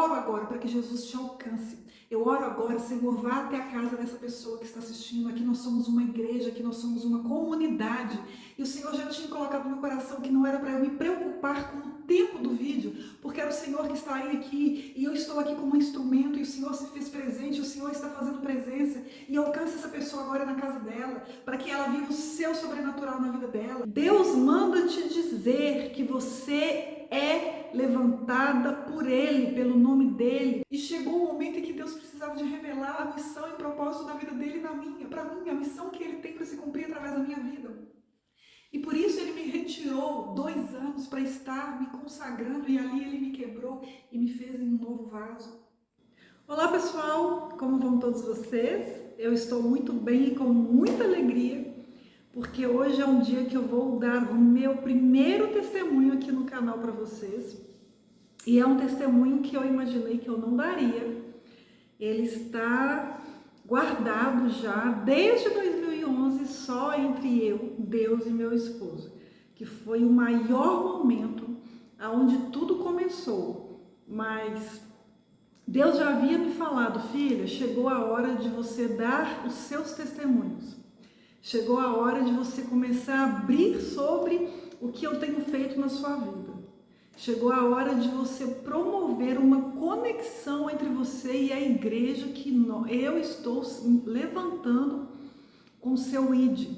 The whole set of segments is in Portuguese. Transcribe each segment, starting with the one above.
oro agora para que Jesus te alcance. Eu oro agora, Senhor, vá até a casa dessa pessoa que está assistindo. Aqui nós somos uma igreja, aqui nós somos uma comunidade. E o Senhor já tinha colocado no meu coração que não era para eu me preocupar com o tempo do vídeo, porque era o Senhor que estaria aqui e eu estou aqui como um instrumento e o Senhor se fez presente, o Senhor está fazendo presença e alcance essa pessoa agora na casa dela, para que ela viva o seu sobrenatural na vida dela. Deus manda te dizer que você é levantada por Ele, pelo nome dEle. E chegou o momento em que Deus precisava de revelar a missão e propósito da vida dEle na minha, para mim, a missão que Ele tem para se cumprir através da minha vida. E por isso Ele me retirou 2 anos para estar me consagrando e ali Ele me quebrou e me fez em um novo vaso. Olá pessoal, como vão todos vocês? Eu estou muito bem e com muita alegria, porque hoje é um dia que eu vou dar o meu primeiro testemunho aqui no canal para vocês. E é um testemunho que eu imaginei que eu não daria. Ele está guardado já desde 2011 só entre eu, Deus e meu esposo, que foi o maior momento aonde tudo começou. Mas Deus já havia me falado: filha, chegou a hora de você dar os seus testemunhos. Chegou a hora de você começar a abrir sobre o que eu tenho feito na sua vida. Chegou a hora de você promover uma conexão entre você e a igreja que eu estou levantando com o seu ID,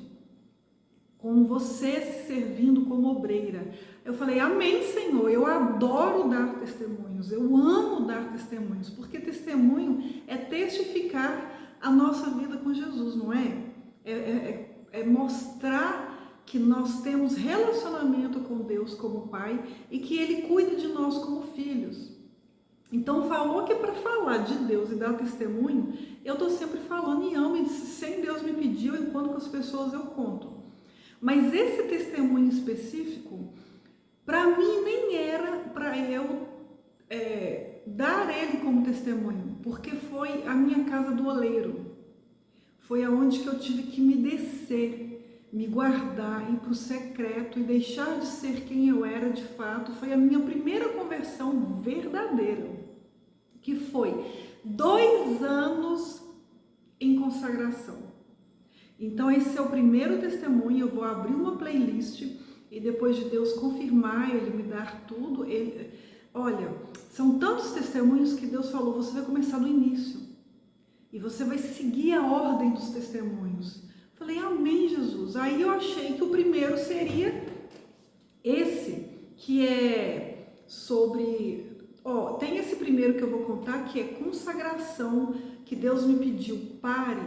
com você se servindo como obreira. Eu falei: amém, Senhor, eu adoro dar testemunhos, eu amo dar testemunhos, porque testemunho é testificar a nossa vida com Jesus, não é? É mostrar que nós temos relacionamento com Deus como Pai e que Ele cuida de nós como filhos. Então falou que para falar de Deus e dar testemunho, eu estou sempre falando e amo, e sem Deus me pedir, eu encontro com as pessoas, eu conto. Mas esse testemunho específico, para mim nem era para eu dar ele como testemunho, porque foi a minha casa do oleiro. Foi aonde que eu tive que me descer, me guardar, ir para o secreto e deixar de ser quem eu era de fato. Foi a minha primeira conversão verdadeira, que foi 2 anos em consagração. Então esse é o primeiro testemunho. Eu vou abrir uma playlist e depois de Deus confirmar, Ele me dar tudo, olha, são tantos testemunhos que Deus falou: você vai começar do início. E você vai seguir a ordem dos testemunhos. Falei: amém, Jesus. Aí eu achei que o primeiro seria esse, que é sobre... tem esse primeiro que eu vou contar, que é consagração, que Deus me pediu: pare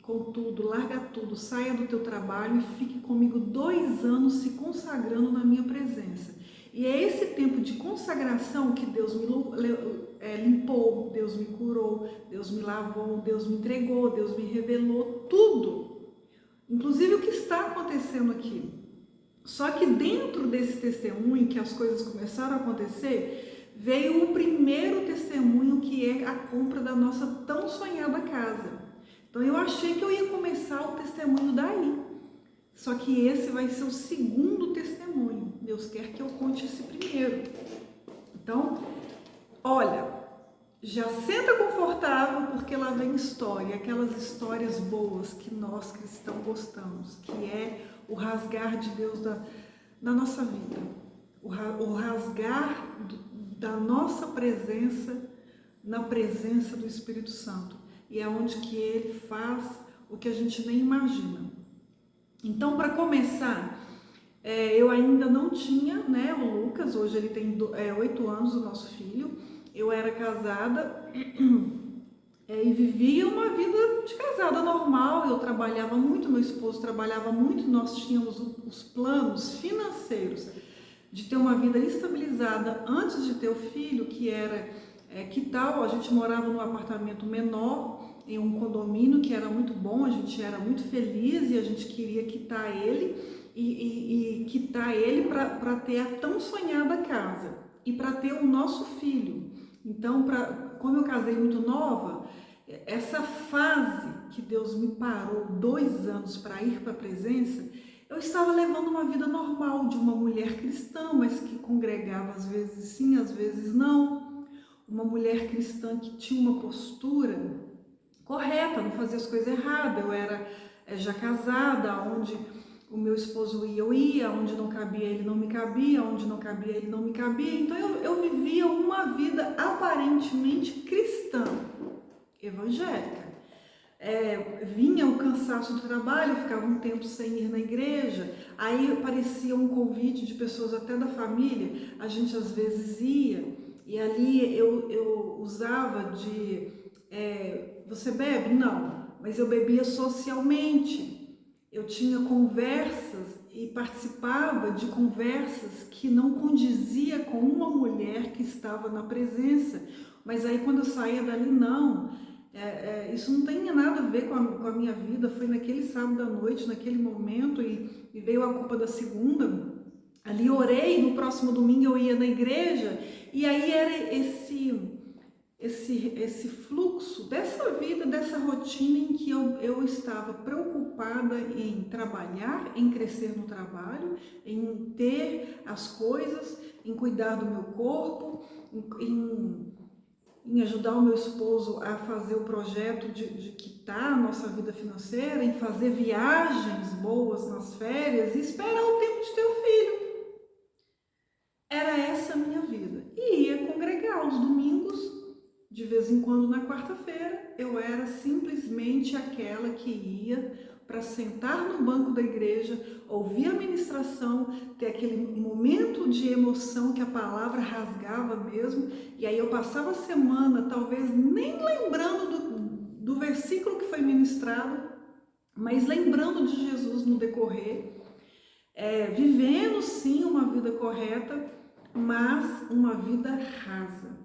com tudo, larga tudo, saia do teu trabalho e fique comigo 2 anos se consagrando na minha presença. E é esse tempo de consagração que Deus me limpou, Deus me curou, Deus me lavou, Deus me entregou, Deus me revelou tudo, inclusive o que está acontecendo aqui. Só que dentro desse testemunho, que as coisas começaram a acontecer, veio o primeiro testemunho, que é a compra da nossa tão sonhada casa. Então eu achei que eu ia começar o testemunho daí, só que esse vai ser o segundo testemunho. Deus quer que eu conte esse primeiro. Então, olha, já senta confortável, porque lá vem história, aquelas histórias boas que nós cristãos gostamos, que é o rasgar de Deus da nossa vida, o rasgar da nossa presença na presença do Espírito Santo, e é onde que Ele faz o que a gente nem imagina. Então, para começar, eu ainda não tinha, né, o Lucas. Hoje ele tem 8 anos, o nosso filho. Eu era casada e vivia uma vida de casada normal. Eu trabalhava muito, meu esposo trabalhava muito. Nós tínhamos os planos financeiros de ter uma vida estabilizada antes de ter o filho, que era, que tal? A gente morava num apartamento menor, em um condomínio que era muito bom, a gente era muito feliz e a gente queria quitar ele e quitar ele para ter a tão sonhada casa e para ter o nosso filho. Então, como eu casei muito nova, essa fase que Deus me parou 2 anos para ir para a presença, eu estava levando uma vida normal de uma mulher cristã, mas que congregava às vezes sim, às vezes não. uma mulher cristã que tinha uma postura correta, não fazia as coisas erradas. Eu era já casada, onde o meu esposo ia, eu ia, onde não cabia ele não me cabia, onde não cabia ele não me cabia. Então eu vivia uma vida aparentemente cristã, evangélica. Vinha o cansaço do trabalho, eu ficava um tempo sem ir na igreja, aí aparecia um convite de pessoas até da família, a gente às vezes ia, e ali eu usava de, você bebe? Não, mas eu bebia socialmente, eu tinha conversas e participava de conversas que não condizia com uma mulher que estava na presença, mas aí quando eu saía dali, não, isso não tem nada a ver com a minha vida, foi naquele sábado à noite, naquele momento, e veio a culpa da segunda. Ali orei, no próximo domingo eu ia na igreja, e aí era esse fluxo dessa vida, dessa rotina em que eu estava preocupada em trabalhar, em crescer no trabalho, em ter as coisas, em cuidar do meu corpo, em ajudar o meu esposo a fazer o projeto de quitar a nossa vida financeira, em fazer viagens boas nas férias e esperar o tempo de ter o filho. Era essa a minha vida. E ia congregar aos domingos, de vez em quando na quarta-feira, eu era simplesmente aquela que ia para sentar no banco da igreja, ouvir a ministração, ter aquele momento de emoção que a palavra rasgava mesmo, e aí eu passava a semana talvez nem lembrando do versículo que foi ministrado, mas lembrando de Jesus no decorrer, vivendo sim uma vida correta, mas uma vida rasa,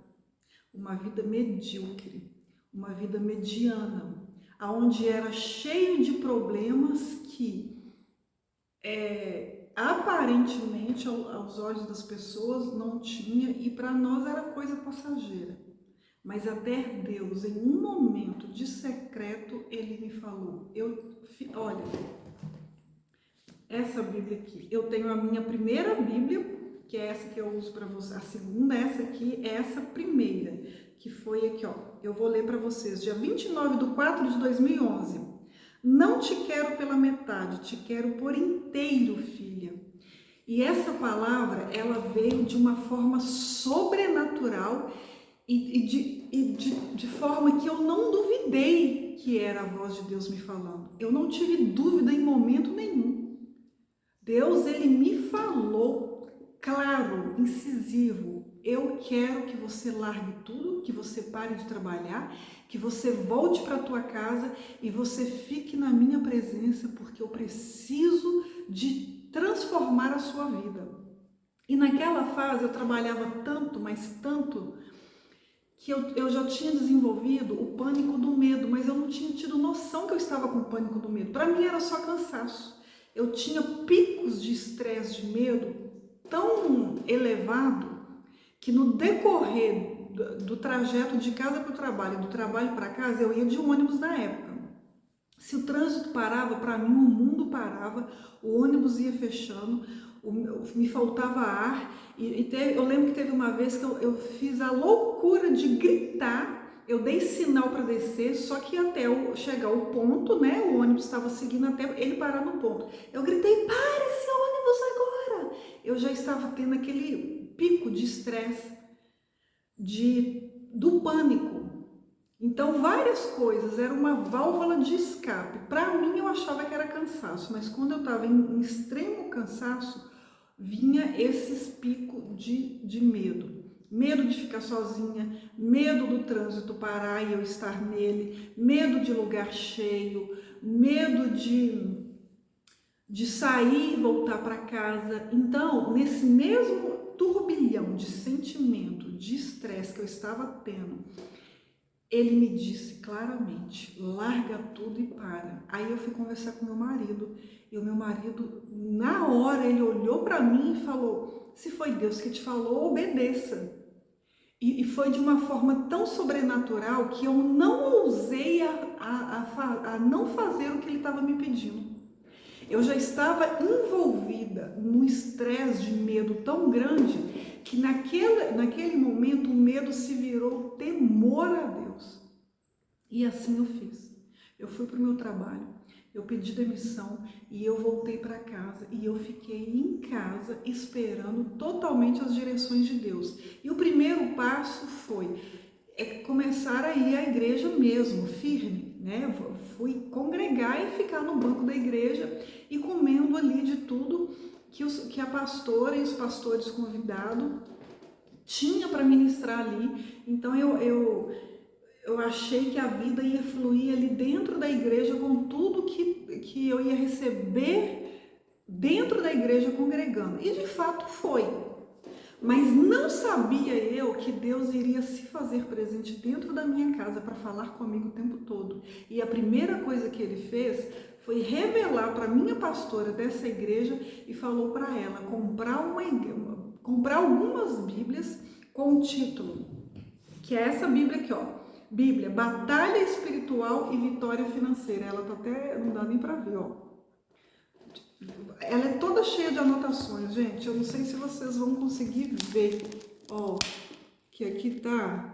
uma vida medíocre, uma vida mediana, aonde era cheio de problemas que aparentemente aos olhos das pessoas não tinha, e para nós era coisa passageira. Mas até Deus, em um momento de secreto, ele me falou: olha, essa Bíblia aqui, eu tenho a minha primeira Bíblia, que é essa que eu uso para você, a segunda, essa aqui, é essa primeira, que foi aqui, ó, eu vou ler para vocês, dia 29/4/2011. Não te quero pela metade, te quero por inteiro, filha. E essa palavra, ela veio de uma forma sobrenatural e de forma que eu não duvidei que era a voz de Deus me falando. Eu não tive dúvida em momento nenhum. Deus, ele me falou, claro, incisivo: eu quero que você largue tudo, que você pare de trabalhar, que você volte para a tua casa e você fique na minha presença, porque eu preciso de transformar a sua vida. E naquela fase eu trabalhava tanto, mas tanto, que eu já tinha desenvolvido o pânico do medo, mas eu não tinha tido noção que eu estava com o pânico do medo. Para mim era só cansaço. Eu tinha picos de estresse, de medo tão elevado que no decorrer do trajeto de casa para o trabalho, do trabalho para casa, eu ia de ônibus na época. Se o trânsito parava, para mim o mundo parava, o ônibus ia fechando, me faltava ar, eu lembro que teve uma vez que eu fiz a loucura de gritar. Eu dei sinal para descer, só que até eu chegar ao ponto, né, o ônibus estava seguindo até ele parar no ponto. Eu gritei: para esse ônibus agora! Eu já estava tendo aquele pico de estresse, do pânico. Então, várias coisas, era uma válvula de escape. Para mim, eu achava que era cansaço, mas quando eu estava em extremo cansaço, vinha esses picos de medo. Medo de ficar sozinha, medo do trânsito parar e eu estar nele, medo de lugar cheio, medo de sair e voltar para casa. Então, nesse mesmo turbilhão de sentimento, de estresse que eu estava tendo, ele me disse claramente: larga tudo e para. Aí eu fui conversar com meu marido, e o meu marido, na hora, ele olhou para mim e falou: se foi Deus que te falou, obedeça. E foi de uma forma tão sobrenatural que eu não ousei a não fazer o que ele estava me pedindo. Eu já estava envolvida num estresse de medo tão grande que naquele momento o medo se virou temor a Deus. E assim eu fiz. Eu fui para o meu trabalho, eu pedi demissão e eu voltei para casa e eu fiquei em casa esperando totalmente as direções de Deus. E o primeiro passo foi começar a ir à igreja mesmo, firme, né? Fui congregar e ficar no banco da igreja e comendo ali de tudo que a pastora e os pastores convidados tinha para ministrar ali. Então eu achei que a vida ia fluir ali dentro da igreja com tudo que eu ia receber dentro da igreja congregando. E de fato foi. Mas não sabia eu que Deus iria se fazer presente dentro da minha casa para falar comigo o tempo todo. E a primeira coisa que ele fez foi revelar para minha pastora dessa igreja e falou para ela comprar algumas Bíblias com o título, que é essa Bíblia aqui, ó. Bíblia, Batalha Espiritual e Vitória Financeira. Ela tá até, não dá nem para ver, ó. Ela é toda cheia de anotações, gente. Eu não sei se vocês vão conseguir ver, ó, que aqui tá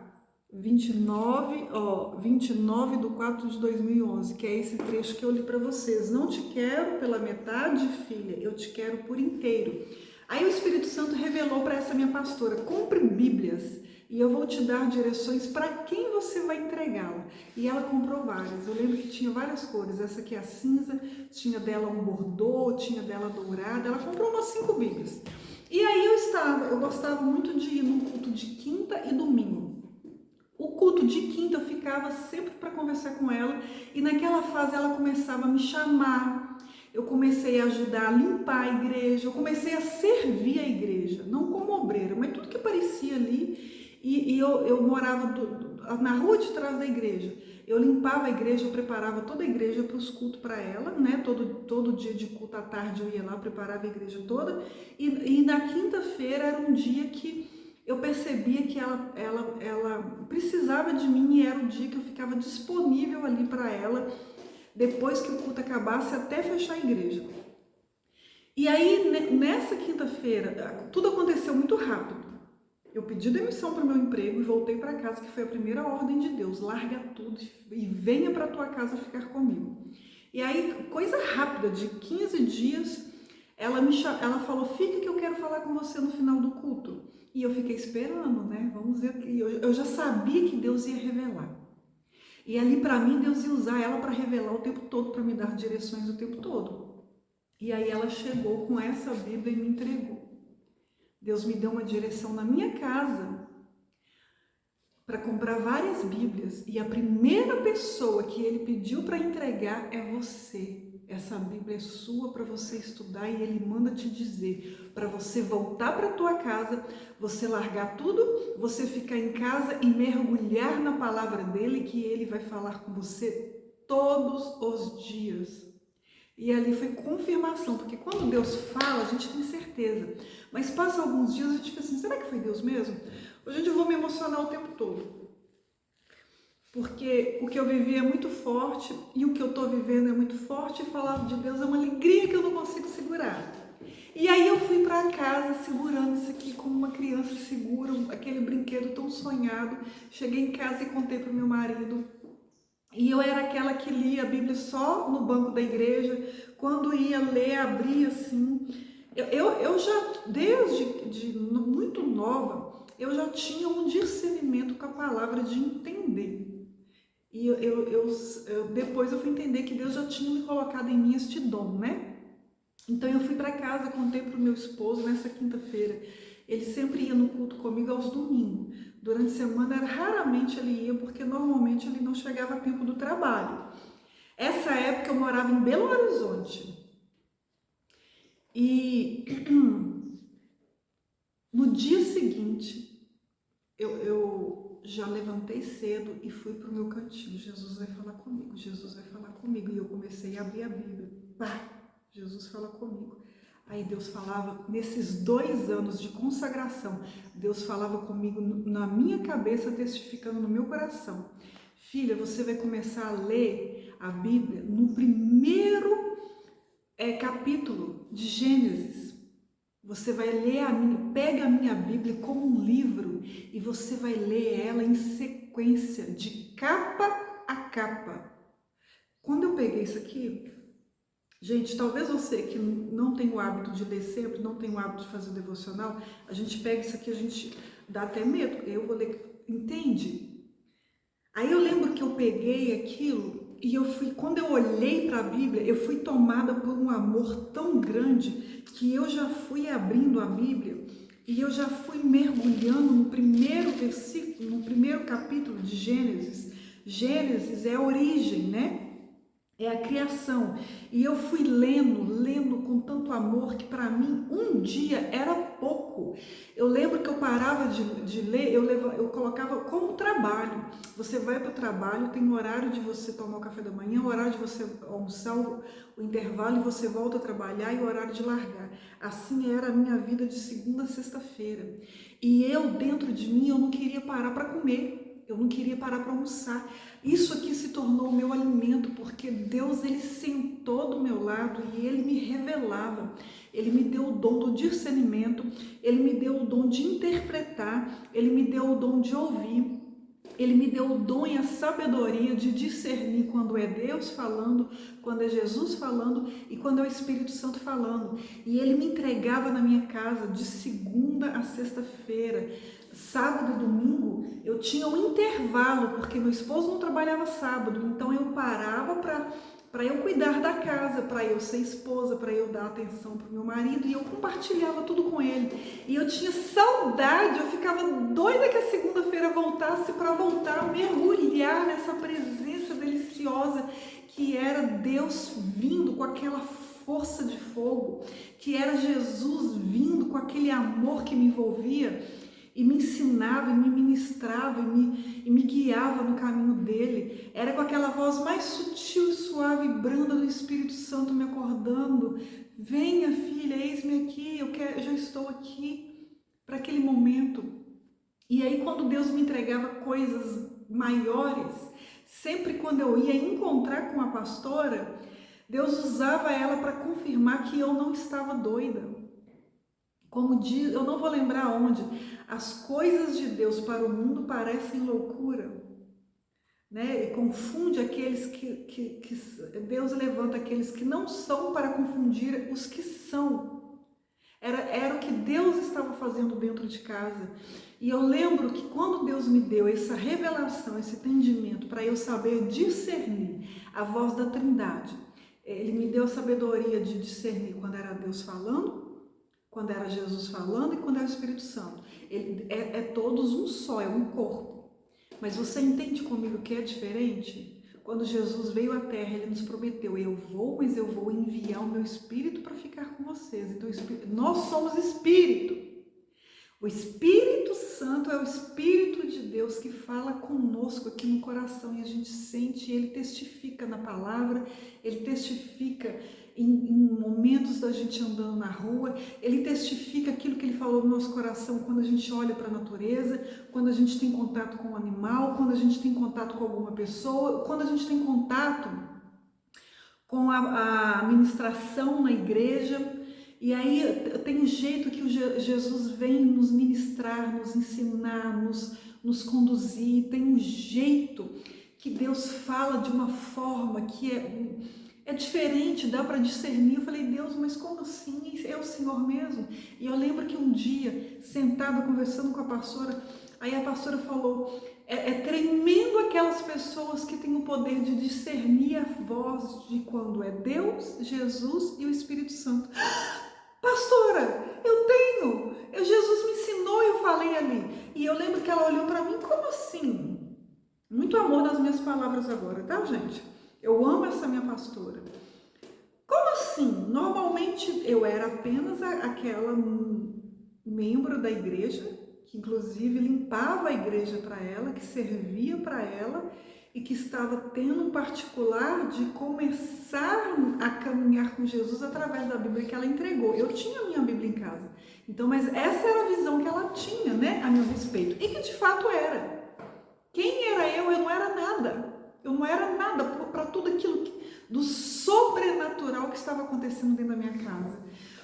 29, ó, 29/4/2011, que é esse trecho que eu li para vocês. Não te quero pela metade, filha, eu te quero por inteiro. Aí o Espírito Santo revelou para essa minha pastora: compre Bíblias e eu vou te dar direções para quem você vai entregá-la. E ela comprou várias. Eu lembro que tinha várias cores. Essa aqui é a cinza, tinha dela um bordô, tinha dela dourada. Ela comprou umas 5 Bíblias. E aí eu gostava muito de ir no culto de quinta e domingo. O culto de quinta eu ficava sempre para conversar com ela e naquela fase ela começava a me chamar. Eu comecei a ajudar a limpar a igreja, eu comecei a servir a igreja, não como obreira, mas tudo que aparecia ali. E eu morava na rua de trás da igreja. Eu limpava a igreja, eu preparava toda a igreja para os cultos para ela, né? Todo dia de culto à tarde eu ia lá, preparava a igreja toda. E na quinta-feira era um dia que eu percebia que ela precisava de mim e era o dia que eu ficava disponível ali para ela, depois que o culto acabasse, até fechar a igreja. E aí, nessa quinta-feira, tudo aconteceu muito rápido. Eu pedi demissão para o meu emprego e voltei para casa, que foi a primeira ordem de Deus: larga tudo e venha para a tua casa ficar comigo. E aí, coisa rápida, de 15 dias, ela falou: fica que eu quero falar com você no final do culto. E eu fiquei esperando, né? Vamos ver, eu já sabia que Deus ia revelar. E ali para mim, Deus ia usar ela para revelar o tempo todo, para me dar direções o tempo todo. E aí ela chegou com essa Bíblia e me entregou. Deus me deu uma direção na minha casa para comprar várias Bíblias e a primeira pessoa que ele pediu para entregar é você. Essa Bíblia é sua para você estudar e ele manda te dizer para você voltar para tua casa, você largar tudo, você ficar em casa e mergulhar na palavra dele, que ele vai falar com você todos os dias. E ali foi confirmação, porque quando Deus fala, a gente tem certeza. Mas passa alguns dias e a gente fica assim: será que foi Deus mesmo? Hoje eu vou me emocionar o tempo todo. Porque o que eu vivi é muito forte e o que eu estou vivendo é muito forte, e falar de Deus é uma alegria que eu não consigo segurar. E aí eu fui para casa segurando isso aqui como uma criança segura, aquele brinquedo tão sonhado. Cheguei em casa e contei para o meu marido. E eu era aquela que lia a Bíblia só no banco da igreja. Quando ia ler, abria assim. Eu já, desde muito nova, eu já tinha um discernimento com a palavra de entender. E depois eu fui entender que Deus já tinha me colocado em mim este dom, né? Então eu fui para casa, contei para o meu esposo nessa quinta-feira. Ele sempre ia no culto comigo aos domingos. Durante a semana, raramente ele ia, porque normalmente ele não chegava a tempo do trabalho. Essa época eu morava em Belo Horizonte. E no dia seguinte, eu já levantei cedo e fui para o meu cantinho. Jesus vai falar comigo, Jesus vai falar comigo. E eu comecei a abrir a Bíblia. Pá, Jesus fala comigo. Aí Deus falava, nesses 2 anos de consagração, Deus falava comigo na minha cabeça, testificando no meu coração: filha, você vai começar a ler a Bíblia no primeiro capítulo de Gênesis. Você vai ler pega a minha Bíblia como um livro e você vai ler ela em sequência, de capa a capa. Quando eu peguei isso aqui, gente, talvez você que não tem o hábito de ler sempre, não tem o hábito de fazer o devocional, a gente pega isso aqui, a gente dá até medo, porque eu vou ler, entende? Aí eu lembro que eu peguei aquilo e quando eu olhei para a Bíblia, eu fui tomada por um amor tão grande que eu já fui abrindo a Bíblia e eu já fui mergulhando no primeiro versículo, no primeiro capítulo de Gênesis. Gênesis é a origem, né? É a criação. E eu fui lendo com tanto amor que para mim um dia era pouco. Eu lembro que eu parava de ler, eu colocava como trabalho. Você vai para o trabalho, tem o horário de você tomar o café da manhã, o horário de você almoçar, o intervalo e você volta a trabalhar e o horário de largar. Assim era a minha vida de segunda a sexta-feira. E eu, dentro de mim, eu não queria parar para comer. Eu não queria parar para almoçar. Isso aqui se tornou o meu alimento, porque Deus, ele sentou do meu lado e ele me revelava. Ele me deu o dom do discernimento, ele me deu o dom de interpretar, ele me deu o dom de ouvir. Ele me deu o dom e a sabedoria de discernir quando é Deus falando, quando é Jesus falando e quando é o Espírito Santo falando. E ele me entregava na minha casa de segunda a sexta-feira. Sábado e domingo eu tinha um intervalo, porque meu esposo não trabalhava sábado, então eu parava para eu cuidar da casa, para eu ser esposa, para eu dar atenção para o meu marido, e eu compartilhava tudo com ele. E eu tinha saudade, eu ficava doida que a segunda-feira voltasse para voltar a mergulhar nessa presença deliciosa que era Deus vindo com aquela força de fogo, que era Jesus vindo com aquele amor que me envolvia e me ensinava, e me ministrava, e me guiava no caminho dele. Era com aquela voz mais sutil e suave e branda do Espírito Santo me acordando. Venha, filha, eis-me aqui, eu já estou aqui para aquele momento. E aí, quando Deus me entregava coisas maiores, sempre quando eu ia encontrar com a pastora, Deus usava ela para confirmar que eu não estava doida. Como diz, eu não vou lembrar onde, as coisas de Deus para o mundo parecem loucura, né? E confunde aqueles que Deus levanta aqueles que não são para confundir os que são. Era o que Deus estava fazendo dentro de casa. E eu lembro que quando Deus me deu essa revelação, esse entendimento, para eu saber discernir a voz da Trindade, Ele me deu a sabedoria de discernir quando era Deus falando, quando era Jesus falando e quando era o Espírito Santo. Ele é todos um só, é um corpo. Mas você entende comigo que é diferente? Quando Jesus veio à Terra, Ele nos prometeu, mas eu vou enviar o meu Espírito para ficar com vocês. Então, nós somos Espírito. O Espírito Santo é o Espírito de Deus que fala conosco aqui no coração e a gente sente, Ele testifica na palavra, Ele testifica em momentos da gente andando na rua, Ele testifica aquilo que Ele falou no nosso coração quando a gente olha para a natureza, quando a gente tem contato com um animal, quando a gente tem contato com alguma pessoa, quando a gente tem contato com a ministração na igreja. E aí tem um jeito que Jesus vem nos ministrar, nos ensinar, nos conduzir, tem um jeito que Deus fala de uma forma que é diferente, dá para discernir. Eu falei, Deus, mas como assim? É o Senhor mesmo? E eu lembro que um dia, sentada conversando com a pastora, aí a pastora falou, é tremendo aquelas pessoas que têm o poder de discernir a voz de quando é Deus, Jesus e o Espírito Santo. Pastora, eu tenho, Jesus me ensinou e eu falei ali. E eu lembro que ela olhou para mim, como assim? Muito amor nas minhas palavras agora, tá, gente? Eu amo essa minha pastora. Como assim? Normalmente eu era apenas aquela membro da igreja, que inclusive limpava a igreja para ela, que servia para ela e que estava tendo um particular de começar a caminhar com Jesus através da Bíblia que ela entregou. Eu tinha a minha Bíblia em casa. Então, mas essa era a visão que ela tinha, né, a meu respeito. E que de fato era. Quem era eu? Eu não era nada. Eu não era nada para tudo aquilo do sobrenatural que estava acontecendo dentro da minha casa.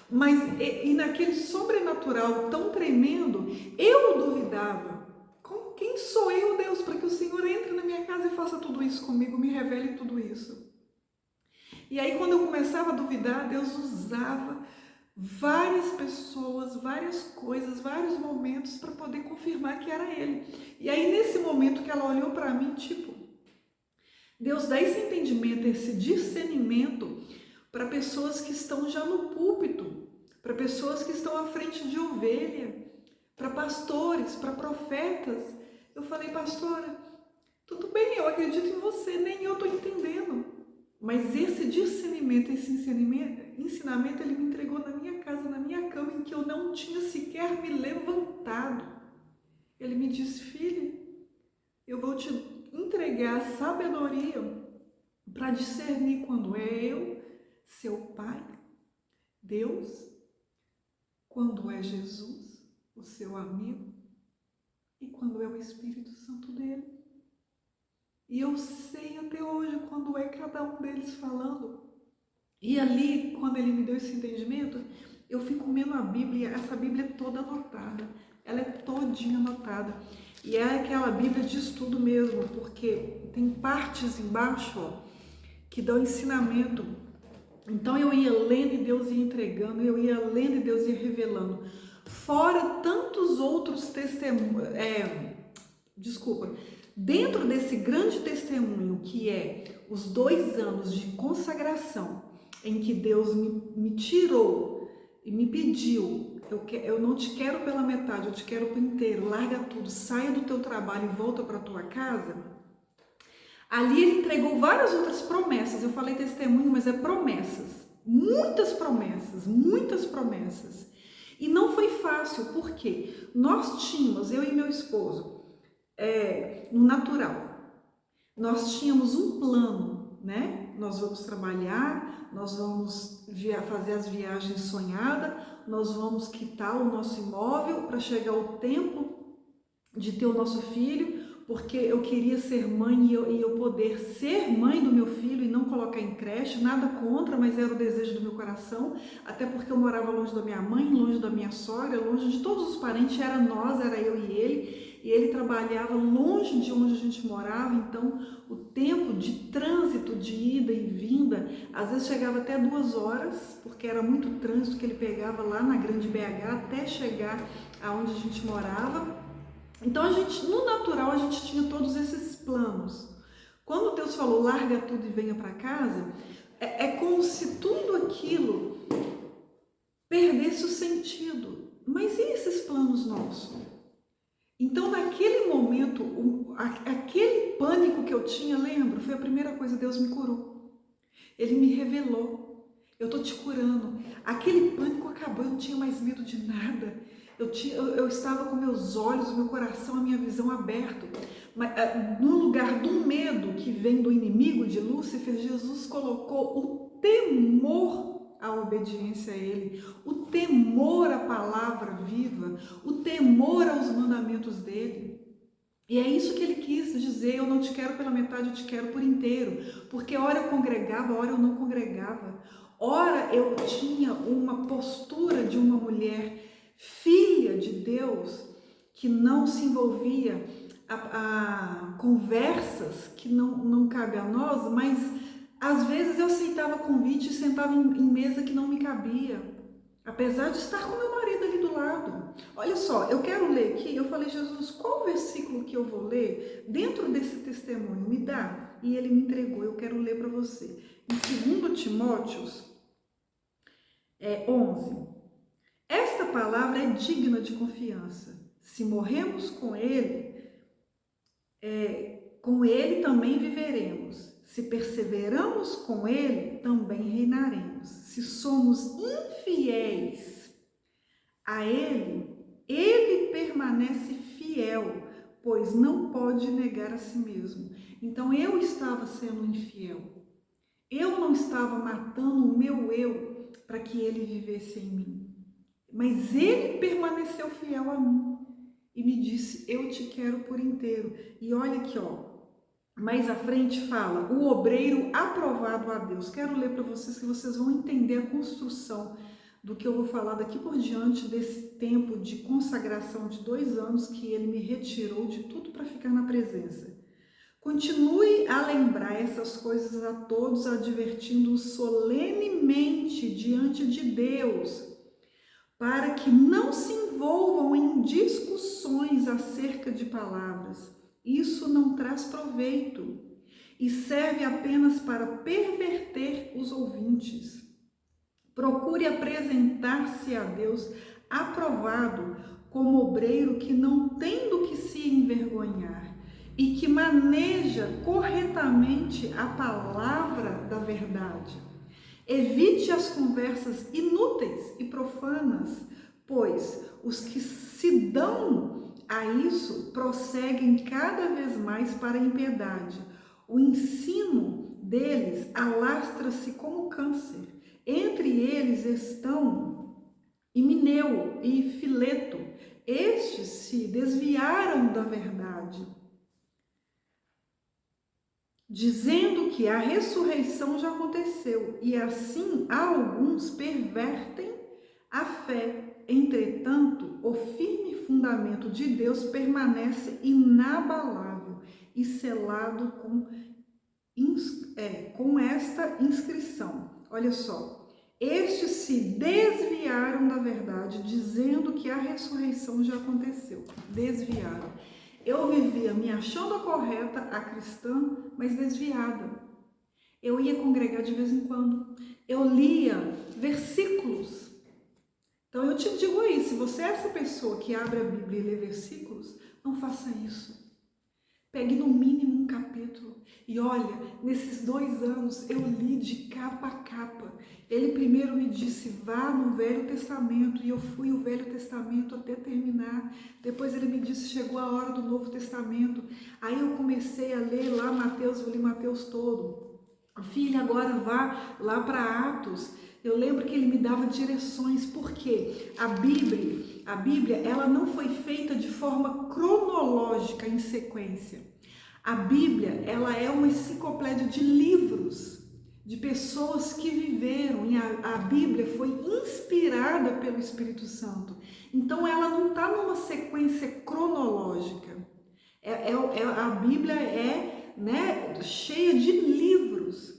Mas e naquele sobrenatural tão tremendo, eu duvidava. Quem sou eu, Deus, para que o Senhor entre na minha casa e faça tudo isso comigo, me revele tudo isso? E aí, quando eu começava a duvidar, Deus usava várias pessoas, várias coisas, vários momentos para poder confirmar que era Ele. E aí, nesse momento que ela olhou para mim, tipo, Deus dá esse entendimento, esse discernimento para pessoas que estão já no púlpito, para pessoas que estão à frente de ovelha, para pastores, para profetas. Eu falei, pastora, tudo bem, eu acredito em você, nem eu estou entendendo. Mas esse discernimento, esse ensinamento, ele me entregou na minha casa, na minha cama, em que eu não tinha sequer me levantado. Ele me disse, filha, eu vou te entregar a sabedoria para discernir quando é eu, seu pai, Deus, quando é Jesus, o seu amigo, e quando é o Espírito Santo dele. E eu sei até hoje quando é cada um deles falando. E ali, quando ele me deu esse entendimento, eu fui comendo a Bíblia, essa Bíblia é toda anotada, ela é todinha anotada. E é aquela Bíblia de estudo mesmo, porque tem partes embaixo, ó, que dão ensinamento. Então eu ia lendo e Deus ia entregando, eu ia lendo e Deus ia revelando. Fora tantos outros testemunhos, dentro desse grande testemunho que é os 2 anos de consagração, em que Deus me tirou e me pediu, eu não te quero pela metade, eu te quero por inteiro, larga tudo, saia do teu trabalho e volta para a tua casa. Ali ele entregou várias outras promessas, eu falei testemunho, mas é promessas, muitas promessas, muitas promessas. E não foi fácil, porque nós tínhamos, eu e meu esposo, no natural, nós tínhamos um plano, né? Nós vamos trabalhar, nós vamos fazer as viagens sonhadas, nós vamos quitar o nosso imóvel para chegar o tempo de ter o nosso filho, porque eu queria ser mãe e eu poder ser mãe do meu filho e não colocar em creche, nada contra, mas era o desejo do meu coração, até porque eu morava longe da minha mãe, longe da minha sogra, longe de todos os parentes, era nós, era eu e ele trabalhava longe de onde a gente morava, então o tempo de trânsito, de ida e vinda, às vezes chegava até 2 horas, porque era muito trânsito que ele pegava lá na Grande BH até chegar aonde a gente morava. Então a gente, no natural, a gente tinha todos esses planos. Quando Deus falou, larga tudo e venha para casa, é como se tudo aquilo perdesse o sentido. Mas e esses planos nossos? Então, naquele momento, aquele pânico que eu tinha, lembro, foi a primeira coisa, Deus me curou. Ele me revelou, eu tô te curando. Aquele pânico acabou, eu não tinha mais medo de nada. Eu estava com meus olhos, meu coração, a minha visão aberto. Mas, no lugar do medo que vem do inimigo de Lúcifer, Jesus colocou o temor à obediência a Ele, o temor à palavra viva, o temor aos mandamentos dEle. E é isso que ele quis dizer, eu não te quero pela metade, eu te quero por inteiro. Porque ora eu congregava, ora eu não congregava. Ora eu tinha uma postura de uma mulher filha de Deus, que não se envolvia a conversas que não cabe a nós, mas às vezes eu aceitava convite e sentava em mesa que não me cabia, apesar de estar com meu marido ali do lado. Olha só, eu quero ler aqui, eu falei, Jesus, qual versículo que eu vou ler dentro desse testemunho? Me dá. E ele me entregou, eu quero ler para você. Em 2 Timóteos 11. Esta palavra é digna de confiança. Se morremos com ele também viveremos. Se perseveramos com ele, também reinaremos. Se somos infiéis a ele permanece fiel, pois não pode negar a si mesmo. Então eu estava sendo infiel. Eu não estava matando o meu eu para que ele vivesse em mim. Mas ele permaneceu fiel a mim e me disse, eu te quero por inteiro. E olha aqui, ó, mais à frente fala, o obreiro aprovado a Deus. Quero ler para vocês que vocês vão entender a construção do que eu vou falar daqui por diante desse tempo de consagração de 2 anos que ele me retirou de tudo para ficar na presença. Continue a lembrar essas coisas a todos, advertindo-os solenemente diante de Deus, para que não se envolvam em discussões acerca de palavras. Isso não traz proveito e serve apenas para perverter os ouvintes. Procure apresentar-se a Deus aprovado como obreiro que não tem do que se envergonhar e que maneja corretamente a palavra da verdade. Evite as conversas inúteis e profanas, pois os que se dão a isso prosseguem cada vez mais para a impiedade. O ensino deles alastra-se como câncer. Entre eles estão Himeneu e Fileto. Estes se desviaram da verdade, dizendo que a ressurreição já aconteceu, e assim alguns pervertem a fé. Entretanto, o firme fundamento de Deus permanece inabalável e selado com esta inscrição. Olha só, estes se desviaram da verdade, dizendo que a ressurreição já aconteceu. Desviaram. Eu vivia me achando a correta, a cristã, mas desviada. Eu ia congregar de vez em quando. Eu lia versículos. Então eu te digo aí, se você é essa pessoa que abre a Bíblia e lê versículos, não faça isso. Pegue no mínimo um capítulo. E olha, nesses 2 anos eu li de capa a capa. Ele primeiro me disse, vá no Velho Testamento. E eu fui o Velho Testamento até terminar. Depois ele me disse, chegou a hora do Novo Testamento. Aí eu comecei a ler lá Mateus, eu li Mateus todo. Filha, agora vá lá para Atos. Eu lembro que ele me dava direções, porque a Bíblia, ela não foi feita de forma cronológica em sequência. A Bíblia, ela é uma enciclopédia de livros, de pessoas que viveram, e a Bíblia foi inspirada pelo Espírito Santo. Então, ela não está numa sequência cronológica. A Bíblia é, cheia de livros.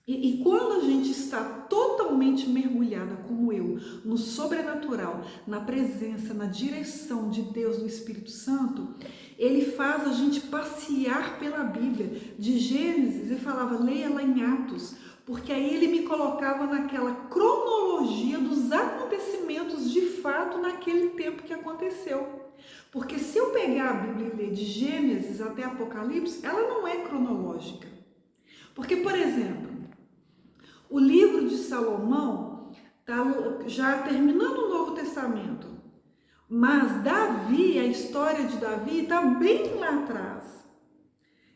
E quando a gente está totalmente mergulhada, como eu, no sobrenatural, na presença, na direção de Deus, do Espírito Santo, ele faz a gente passear pela Bíblia. De Gênesis, ele falava, leia lá em Atos, porque aí ele me colocava naquela cronologia dos acontecimentos de fato naquele tempo que aconteceu. Porque se eu pegar a Bíblia e ler de Gênesis até Apocalipse, ela não é cronológica. Porque, por exemplo, o livro de Salomão está já terminando o Novo Testamento, mas Davi, a história de Davi está bem lá atrás.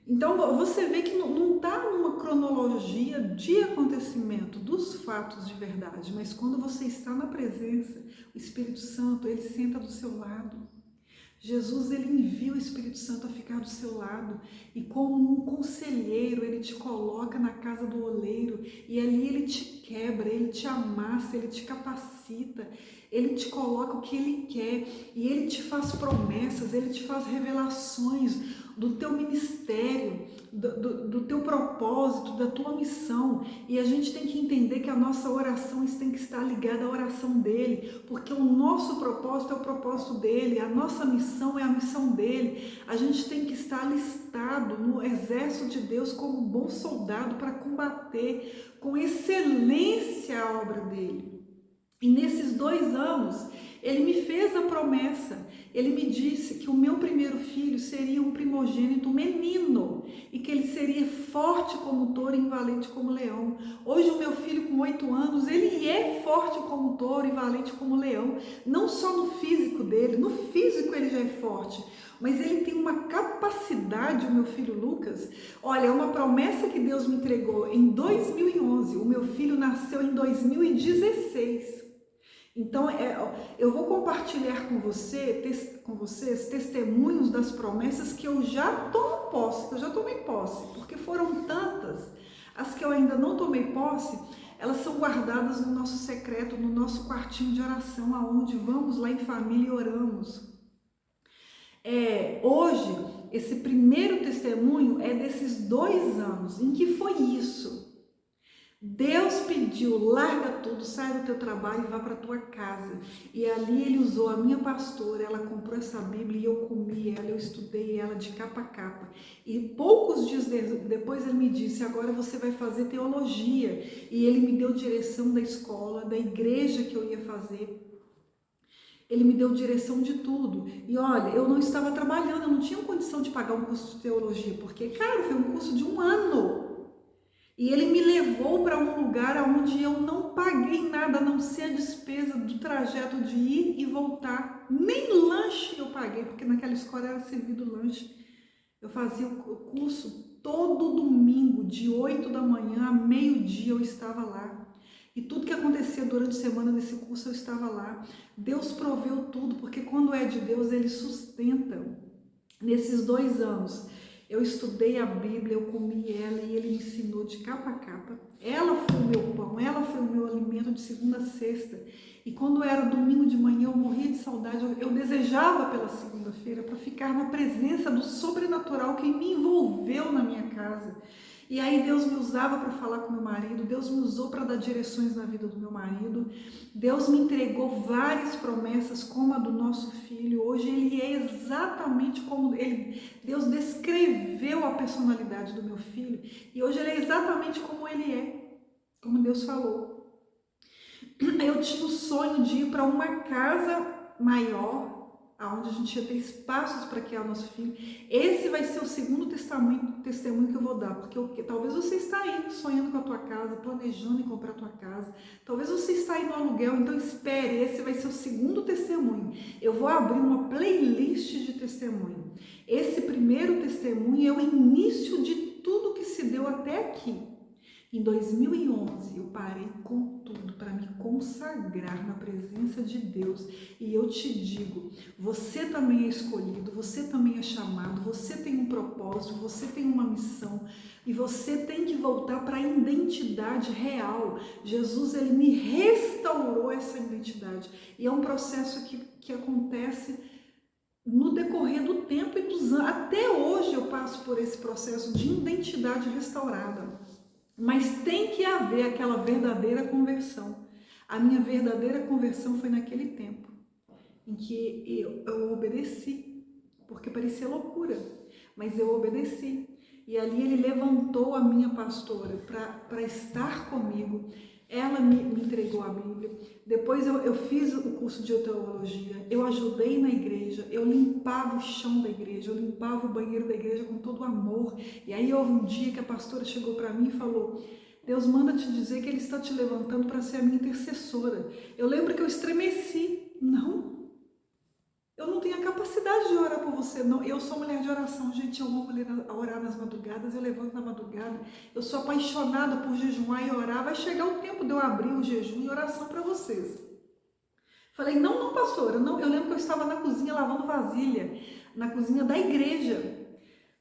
Então você vê que não está numa cronologia de acontecimento, dos fatos de verdade, mas quando você está na presença, o Espírito Santo, ele senta do seu lado. Jesus, ele envia o Espírito Santo a ficar do seu lado e como um conselheiro, ele te coloca na casa do oleiro e ali ele te quebra, ele te amassa, ele te capacita, ele te coloca o que ele quer e ele te faz promessas, ele te faz revelações do teu ministério, do teu propósito, da tua missão. E a gente tem que entender que a nossa oração tem que estar ligada à oração dele, porque o nosso propósito é o propósito dele, a nossa missão é a missão dele. A gente tem que estar alistado no exército de Deus como um bom soldado para combater com excelência a obra dele. E nesses 2 anos, ele me fez a promessa, ele me disse que o meu primeiro filho seria um primogênito menino e que ele seria forte como touro e valente como leão. Hoje o meu filho com 8 anos, ele é forte como touro e valente como leão, não só no físico dele, no físico ele já é forte, mas ele tem uma capacidade, o meu filho Lucas. Olha, é uma promessa que Deus me entregou em 2011, o meu filho nasceu em 2016. Então, eu vou compartilhar com vocês testemunhos das promessas que eu já tomo posse, que eu já tomei posse, porque foram tantas as que eu ainda não tomei posse. elas são guardadas no nosso secreto, no nosso quartinho de oração, aonde vamos lá em família e oramos. Hoje, esse primeiro testemunho é desses 2 anos. Em que foi isso? Deus pediu, larga tudo, sai do teu trabalho e vá para a tua casa. E ali ele usou a minha pastora, ela comprou essa Bíblia e eu comi ela, eu estudei ela de capa a capa. E poucos dias depois ele me disse, agora você vai fazer teologia. E ele me deu direção da escola, da igreja que eu ia fazer. Ele me deu direção de tudo. E olha, eu não estava trabalhando, eu não tinha condição de pagar um curso de teologia, porque, cara, foi um curso de 1 ano. E ele me levou para um lugar onde eu não paguei nada, a não ser a despesa do trajeto de ir e voltar. Nem lanche eu paguei, porque naquela escola era servido lanche. Eu fazia o curso todo domingo, de 8 da manhã a meio-dia eu estava lá. E tudo que acontecia durante a semana desse curso eu estava lá. Deus proveu tudo, porque quando é de Deus, Ele sustenta. Nesses 2 anos, eu estudei a Bíblia, eu comi ela e Ele me ensinou de capa a capa. Ela foi o meu pão, ela foi o meu alimento de segunda a sexta. E quando era domingo de manhã, eu morria de saudade, eu desejava pela segunda-feira para ficar na presença do sobrenatural que me envolveu na minha casa. E aí Deus me usava para falar com meu marido, Deus me usou para dar direções na vida do meu marido, Deus me entregou várias promessas como a do nosso filho. Hoje ele é exatamente como Deus descreveu a personalidade do meu filho e hoje ele é exatamente como ele é, como Deus falou. Eu tinha o sonho de ir para uma casa maior, onde a gente ia ter espaços para criar o nosso filho. Esse vai ser o segundo testemunho que eu vou dar, porque talvez você está aí sonhando com a tua casa, planejando em comprar a tua casa, talvez você está aí no aluguel, então espere, esse vai ser o segundo testemunho. Eu vou abrir uma playlist de testemunho. Esse primeiro testemunho é o início de tudo que se deu até aqui. Em 2011, eu parei com tudo para me consagrar na presença de Deus. E eu te digo, você também é escolhido, você também é chamado, você tem um propósito, você tem uma missão. E você tem que voltar para a identidade real. Jesus, ele me restaurou essa identidade. E é um processo que acontece no decorrer do tempo e dos anos. Até hoje eu passo por esse processo de identidade restaurada. Mas tem que haver aquela verdadeira conversão. A minha verdadeira conversão foi naquele tempo em que eu obedeci, porque parecia loucura, mas eu obedeci. E ali ele levantou a minha pastora para estar comigo. Ela me entregou a Bíblia. Depois eu fiz o curso de teologia, eu ajudei na igreja, eu limpava o chão da igreja, eu limpava o banheiro da igreja com todo amor. E aí houve um dia que a pastora chegou para mim e falou, Deus manda te dizer que Ele está te levantando para ser a minha intercessora. Eu lembro que eu estremeci. Não, eu não tenho a capacidade de orar por você, não. Eu sou mulher de oração, gente, eu amo mulher a orar nas madrugadas, eu levanto na madrugada, eu sou apaixonada por jejuar e orar, vai chegar o tempo de eu abrir o jejum e oração para vocês. Falei, não, pastora, não. Eu lembro que eu estava na cozinha lavando vasilha, na cozinha da igreja.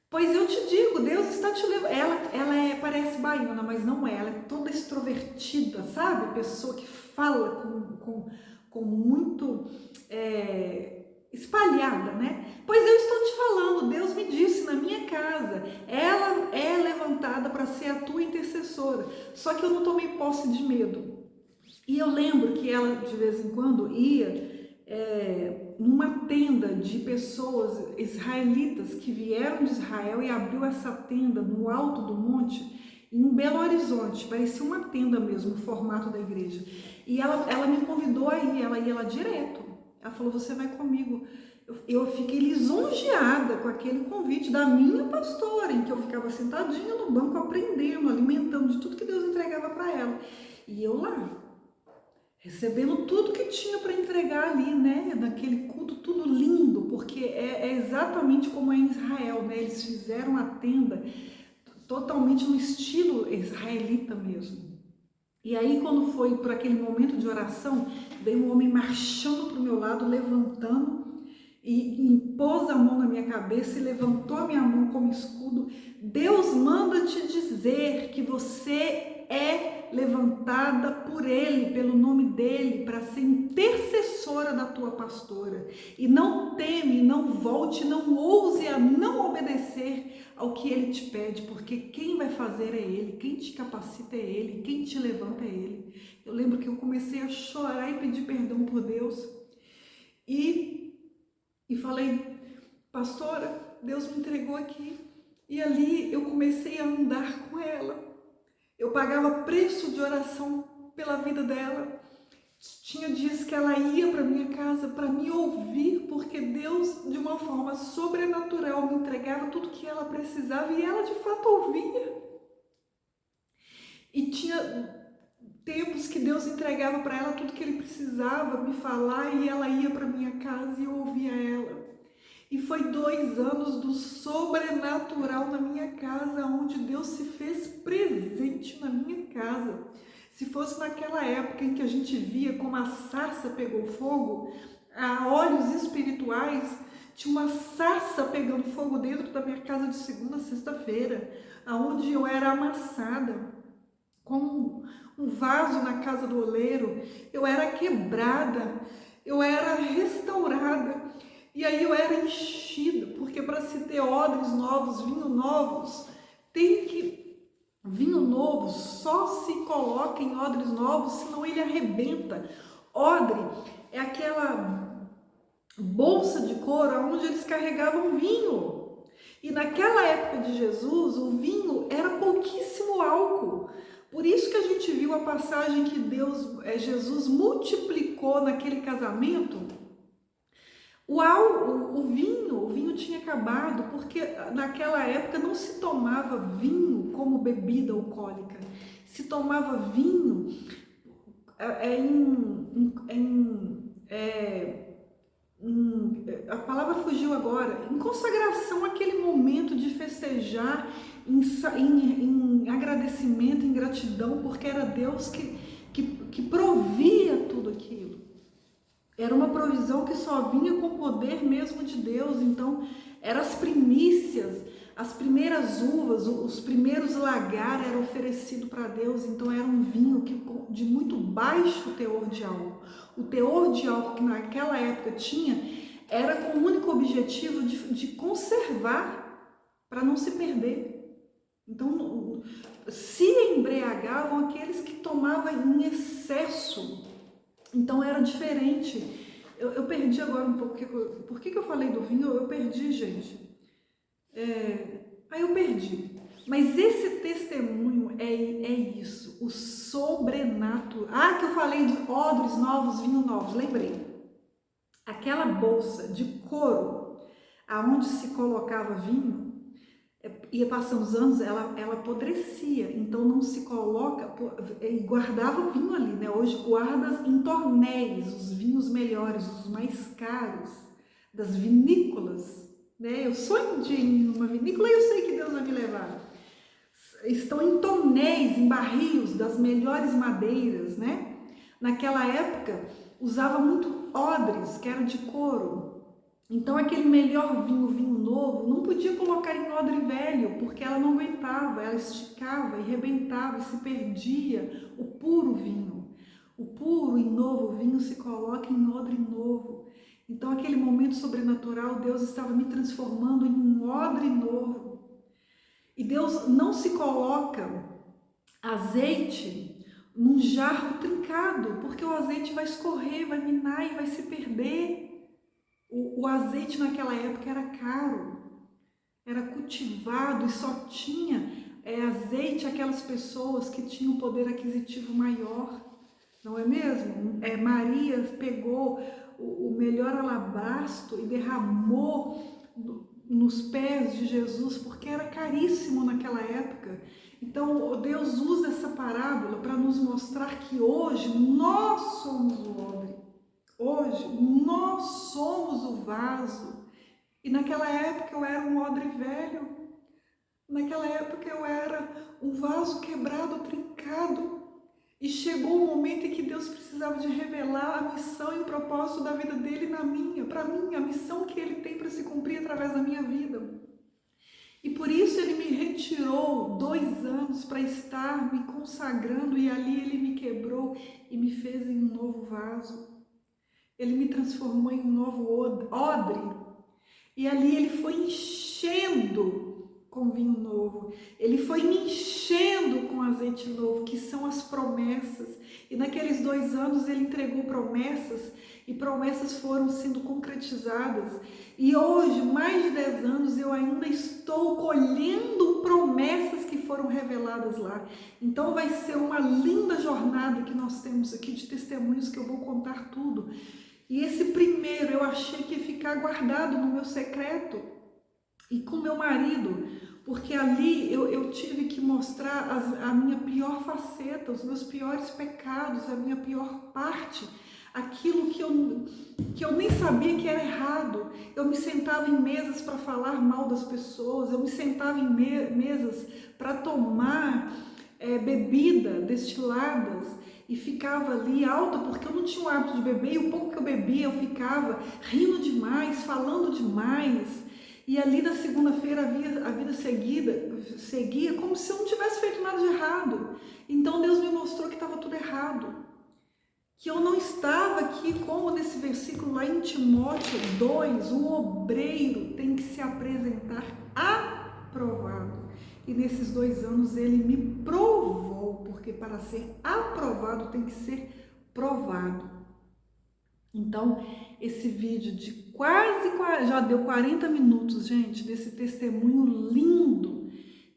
Pois eu te digo, Deus está te levando. Ela parece baiana, mas não é. Ela é toda extrovertida, sabe? Pessoa que fala com muito espalhada, né? Pois eu estou te falando, Deus me disse na minha casa, ela é levantada para ser a tua intercessora. Só que eu não tomei posse de medo. E eu lembro que ela, de vez em quando, ia numa tenda de pessoas israelitas que vieram de Israel e abriu essa tenda no alto do monte, em Belo Horizonte, parecia uma tenda mesmo, o formato da igreja. E ela me convidou a ir, ela ia lá direto. Ela falou, você vai comigo. Eu fiquei lisonjeada com aquele convite da minha pastora, em que eu ficava sentadinha no banco, aprendendo, alimentando de tudo que Deus entregava para ela. E eu lá, recebendo tudo que tinha para entregar ali, né, naquele culto, tudo lindo, porque é exatamente como é em Israel, né, eles fizeram a tenda totalmente no estilo israelita mesmo. E aí quando foi para aquele momento de oração, veio um homem marchando para o meu lado, levantando e pôs a mão na minha cabeça e levantou a minha mão como escudo. Deus manda te dizer que você é levantada por Ele, pelo nome dEle, para ser intercessora da tua pastora. E não teme, não volte, não ouse a não obedecer ao que Ele te pede, porque quem vai fazer é Ele, quem te capacita é Ele, quem te levanta é Ele. Eu lembro que eu comecei a chorar e pedir perdão por Deus. E falei, pastora, Deus me entregou aqui. E ali eu comecei a andar com ela. Eu pagava preço de oração pela vida dela. Tinha dias que ela ia para minha casa para me ouvir, porque Deus, de uma forma sobrenatural, me entregava tudo que ela precisava e ela de fato ouvia. E tinha tempos que Deus entregava para ela tudo que Ele precisava me falar e ela ia para minha casa e eu ouvia ela. E foi 2 anos do sobrenatural na minha casa, onde Deus se fez presente na minha casa. Se fosse naquela época em que a gente via como a sarça pegou fogo, a olhos espirituais, tinha uma sarça pegando fogo dentro da minha casa de segunda a sexta-feira, onde eu era amassada, como um vaso na casa do oleiro, eu era quebrada, eu era restaurada. E aí eu era enchida, porque para se ter odres novos, vinho novos, vinho novo só se coloca em odres novos, senão ele arrebenta. Odre é aquela bolsa de couro onde eles carregavam vinho. E naquela época de Jesus, o vinho era pouquíssimo álcool. Por isso que a gente viu a passagem que Jesus multiplicou naquele casamento. O vinho tinha acabado, porque naquela época não se tomava vinho como bebida alcoólica, se tomava vinho a palavra fugiu agora, em consagração àquele momento de festejar, em agradecimento, em gratidão, porque era Deus que provia tudo aquilo. Era uma provisão que só vinha com o poder mesmo de Deus. Então, eram as primícias, as primeiras uvas, os primeiros lagar eram oferecidos para Deus. Então, era um vinho de muito baixo teor de álcool. O teor de álcool que naquela época tinha era com o único objetivo de conservar, para não se perder. Então, se embriagavam aqueles que tomavam em excesso. Então era diferente. Eu perdi agora um pouco. Por que eu falei do vinho? Eu perdi, gente. Aí eu perdi. Mas esse testemunho é isso. O sobrenatural. Que eu falei de odres novos, vinho novos. Lembrei. Aquela bolsa de couro, aonde se colocava vinho, ia passando os anos, ela apodrecia, então não se coloca, guardava vinho ali, né? Hoje guarda em tornéis, os vinhos melhores, os mais caros, das vinícolas, né? Eu sonho de ir numa vinícola e eu sei que Deus vai me levar. Estão em tornéis, em barris das melhores madeiras, né? Naquela época, usava muito odres, que eram de couro. Então aquele melhor vinho novo, não podia colocar em odre velho, porque ela não aguentava, ela esticava e rebentava e se perdia o puro vinho. O puro e novo vinho se coloca em odre novo. Então aquele momento sobrenatural, Deus estava me transformando em um odre novo. E Deus não se coloca azeite num jarro trincado, porque o azeite vai escorrer, vai minar e vai se perder. O azeite naquela época era caro, era cultivado e só tinha azeite aquelas pessoas que tinham poder aquisitivo maior, não é mesmo? Maria pegou o melhor alabastro e derramou nos pés de Jesus, porque era caríssimo naquela época. Então Deus usa essa parábola para nos mostrar que hoje nós somos o odre. Hoje, nós somos o vaso. E naquela época eu era um odre velho. Naquela época eu era um vaso quebrado, trincado. E chegou o momento em que Deus precisava de revelar a missão e o propósito da vida dele para mim, a missão que ele tem para se cumprir através da minha vida. E por isso ele me retirou tirou 2 anos para estar me consagrando e ali Ele me quebrou e me fez em um novo vaso. Ele me transformou em um novo odre e ali Ele foi enchendo com vinho novo, Ele foi me enchendo com azeite novo, que são as promessas. E naqueles 2 anos Ele entregou promessas e promessas foram sendo concretizadas. E hoje, mais de 10 anos, eu ainda estou colhendo promessas que foram reveladas lá. Então vai ser uma linda jornada que nós temos aqui de testemunhos que eu vou contar tudo. E esse primeiro eu achei que ia ficar guardado no meu secreto e com meu marido, porque ali eu tive que mostrar a minha pior faceta, os meus piores pecados, a minha pior parte, aquilo que eu nem sabia que era errado. Eu me sentava em mesas para falar mal das pessoas, eu me sentava em mesas para tomar bebida destiladas e ficava ali alta porque eu não tinha o hábito de beber, e o pouco que eu bebia eu ficava rindo demais, falando demais. E ali na segunda-feira a vida seguia como se eu não tivesse feito nada de errado. Então Deus me mostrou que estava tudo errado. Que eu não estava aqui como nesse versículo lá em Timóteo 2, o obreiro tem que se apresentar aprovado. E nesses 2 anos Ele me provou, porque para ser aprovado tem que ser provado. Então, esse vídeo de já deu 40 minutos, gente, desse testemunho lindo,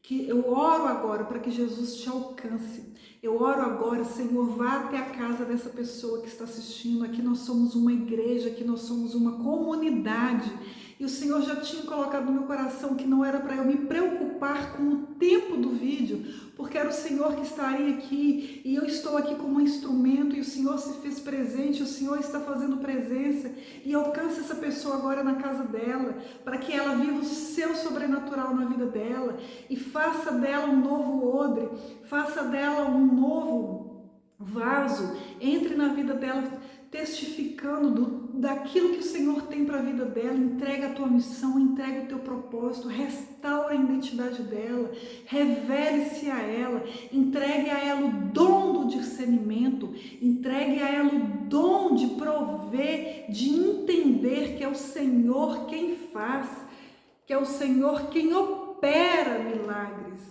que eu oro agora para que Jesus te alcance. Eu oro agora, Senhor, vá até a casa dessa pessoa que está assistindo. Aqui nós somos uma igreja, aqui nós somos uma comunidade. E o Senhor já tinha colocado no meu coração que não era para eu me preocupar com o tempo do vídeo, porque era o Senhor que estaria aqui e eu estou aqui como um instrumento e o Senhor se fez presente, o Senhor está fazendo presença e alcance essa pessoa agora na casa dela, para que ela viva o seu sobrenatural na vida dela e faça dela um novo odre, faça dela um novo vaso, entre na vida dela testificando daquilo que o Senhor tem para a vida dela. Entrega a tua missão, entrega o teu propósito, restaura a identidade dela, revele-se a ela, entregue a ela o dom do discernimento, entregue a ela o dom de prover, de entender que é o Senhor quem faz, que é o Senhor quem opera milagres,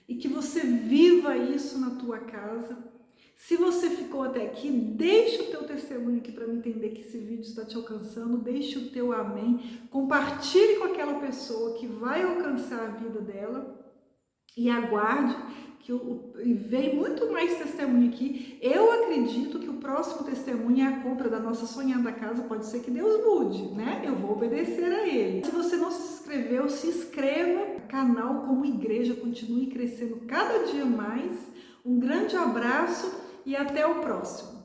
e que você viva isso na tua casa. Se você ficou até aqui, deixa o teu testemunho aqui para me entender que esse vídeo está te alcançando, deixa o teu amém, compartilhe com aquela pessoa que vai alcançar a vida dela e aguarde que vem muito mais testemunho aqui. Eu acredito que o próximo testemunho é a compra da nossa sonhada casa. Pode ser que Deus mude, né? Eu vou obedecer a Ele. Se você não se inscreveu, se inscreva no canal como igreja, continue crescendo cada dia mais. Um grande abraço e até o próximo.